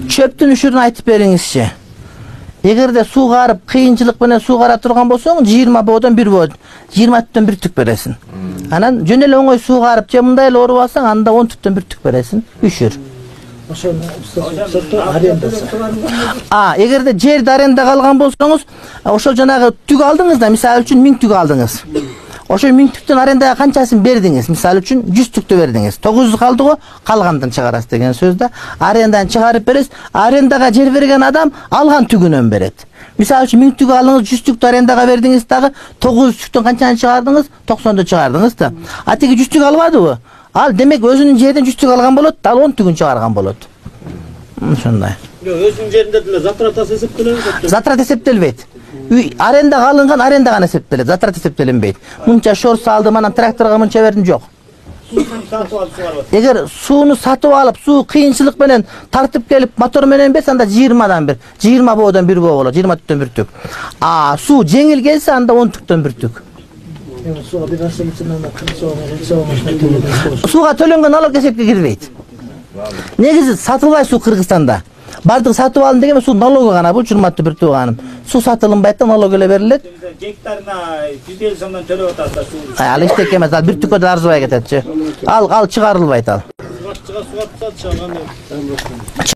Çöptün üşürünü aytıp beriңizçi. Egerde su garıp, kıyınçılık menен su gara turgan bolsoň 20 bodan 1 bod, 20 tüpten 1 tük beresin. Anan jön ele oňoy su garıp, je mындай ele orup alsaň, anda 10 tüpten 1 tük beresin. Üşür. Egerde жерди аренда калган болсоңуз, ошол жанагы түк алдыңыз да, мисалы үчүн 1000 түк алдыңыз. Ошо 1000 түктөн арендага канчасын бердиңиз? Мисалы үчүн 100 түктө бердиңиз. 900 калды го, калгандан чыгарасыз деген сөз да. Арендадан чыгарып бересиз. Арендага жер берген адам алган түгүнөн берет. Мисалы үчүн 1000 түк алдыңыз, 100 түктө арендага бердиңиз дагы 900 түктөн канчаны чыгардыңыз? 90ды чыгардыңыз да. Атиги 100 түк албадыбы? Ал демек өзүнүн жерден 100 түк алган болот, ал 10 түгүн чыгарган болот. Ошондой. Өзүнүн жеринде деле затрат эсептелет. Затрат эсептелбейт. Арендага алынган арендага эсептелет, затрат эсептелинбейт. Мынча шор салдым, анан тракторго мынча бердим, жок. Эгер сууну сатып алып, суу кыйынчылык менен тартып келип мотор менен берсе, анда 20дан 1, 20 боодон 1 боо болот, 20 түктөн 1 түк. Суу жеңил келсе, анда 10 түктөн 1 түк. Сууга төлөнгөн налог эсепке кирбейт. Негизи сатылбай суу Кыргызстанда. Бардык сатып алын деген суу налогу гана, бул урматтуу бир тууганым. Суу сатылынбайт да, налог эле берилет. Гектарына 150 сомдон төлөп атасыздар суу. Ал эчтеке эмес, ал бир түккө да арзыбай кететчи. Ал чыгарылбайт ал. Суга